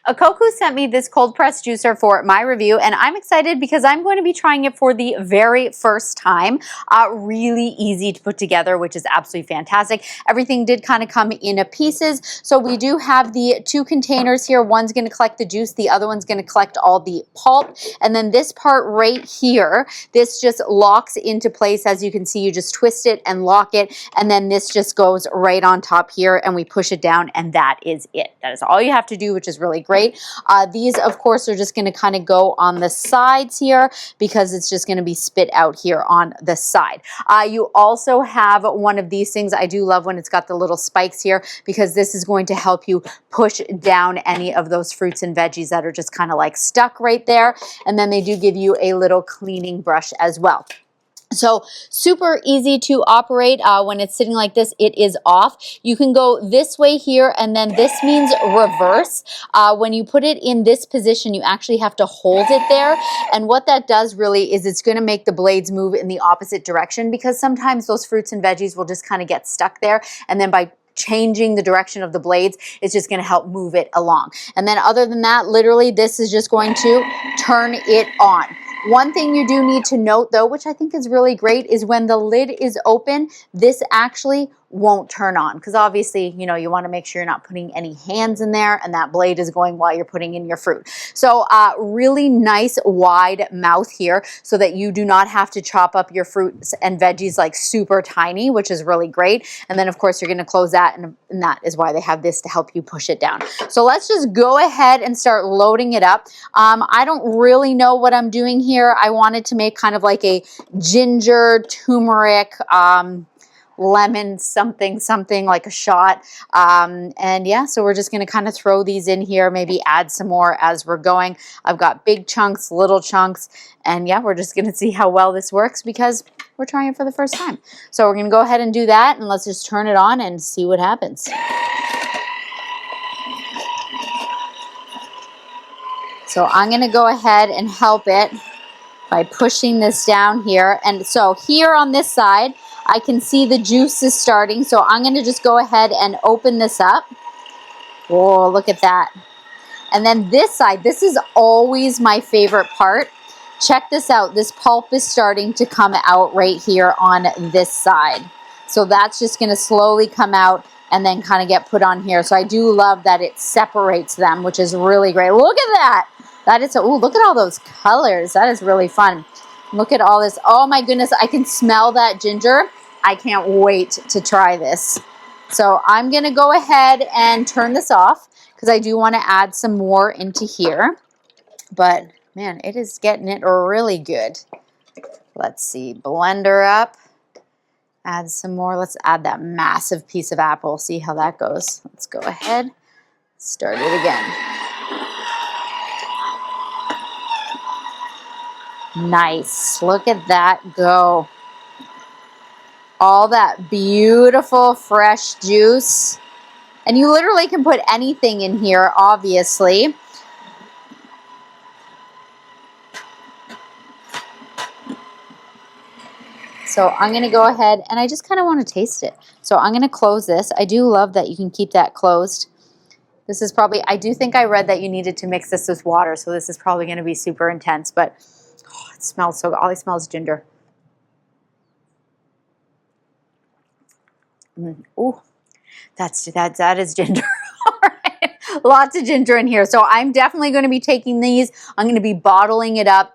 ACOQOOS sent me this cold press juicer for my review, and I'm excited because I'm going to be trying it for the very first time. Really easy to put together, which is absolutely fantastic. Everything did kind of come in pieces. So we do have the two containers here. One's going to collect the juice, the other one's going to collect all the pulp. And then this part right here, this just locks into place. As you can see, you just twist it and lock it, and then this just goes right on top here, and we push it down, and that is it. That is all you have to do, which is really great. These, of course, are just going to kind of go on the sides here because it's just going to be spit out here on the side. You also have one of these things. I do love when it's got the little spikes here because this is going to help you push down any of those fruits and veggies that are just kind of like stuck right there. And then they do give you a little cleaning brush as well. So super easy to operate. When it's sitting like this, it is off. You can go this way here, and then this means reverse. When you put it in this position, you actually have to hold it there. And what that does really is it's going to make the blades move in the opposite direction, because sometimes those fruits and veggies will just kind of get stuck there. And then by changing the direction of the blades, it's just going to help move it along. And then other than that, literally this is just going to turn it on. One thing you do need to note though, which I think is really great, is when the lid is open, this actually won't turn on, because obviously, you know, you want to make sure you're not putting any hands in there and that blade is going while you're putting in your fruit. So really nice wide mouth here so that you do not have to chop up your fruits and veggies like super tiny, which is really great. And then of course you're going to close that, and that is why they have this to help you push it down. So let's just go ahead and start loading it up. I don't really know what I'm doing here. I wanted to make kind of like a ginger, turmeric, lemon something like a shot, and yeah, so we're just going to kind of throw these in here, maybe add some more as we're going. I've got big chunks, little chunks, and yeah, we're just going to see how well this works because we're trying it for the first time. So we're going to go ahead and do that, and let's just turn it on and see what happens. So I'm going to go ahead and help it by pushing this down here. And so here on this side, I can see the juice is starting. So I'm going to just go ahead and open this up. Whoa, look at that. And then this side, this is always my favorite part. Check this out. This pulp is starting to come out right here on this side. So that's just going to slowly come out and then kind of get put on here. So I do love that it separates them, which is really great. Look at that. That is, oh, look at all those colors. That is really fun. Look at all this. Oh my goodness, I can smell that ginger. I can't wait to try this. So I'm going to go ahead and turn this off because I do want to add some more into here. But man, it is getting it really good. Let's see, blender up. Add some more. Let's add that massive piece of apple. See how that goes. Let's go ahead. Start it again. Nice. Look at that go. All that beautiful fresh juice. And you literally can put anything in here, obviously. So I'm going to go ahead and I just kind of want to taste it. So I'm going to close this. I do love that you can keep that closed. This is probably, I do think I read that you needed to mix this with water. So this is probably going to be super intense, but oh, it smells so good. All I smell is ginger. Ooh, that is ginger. All right. Lots of ginger in here. So I'm definitely going to be taking these. I'm going to be bottling it up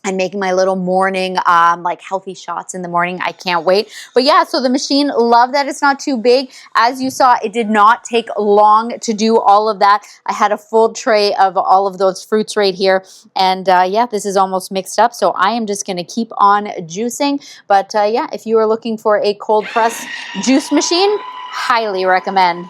and making my little morning like healthy shots in the morning. I can't wait. But yeah, so the machine, love that it's not too big. As you saw, it did not take long to do all of that. I had a full tray of all of those fruits right here. And yeah, this is almost mixed up. So I am just going to keep on juicing. But yeah, if you are looking for a cold press juice machine, highly recommend.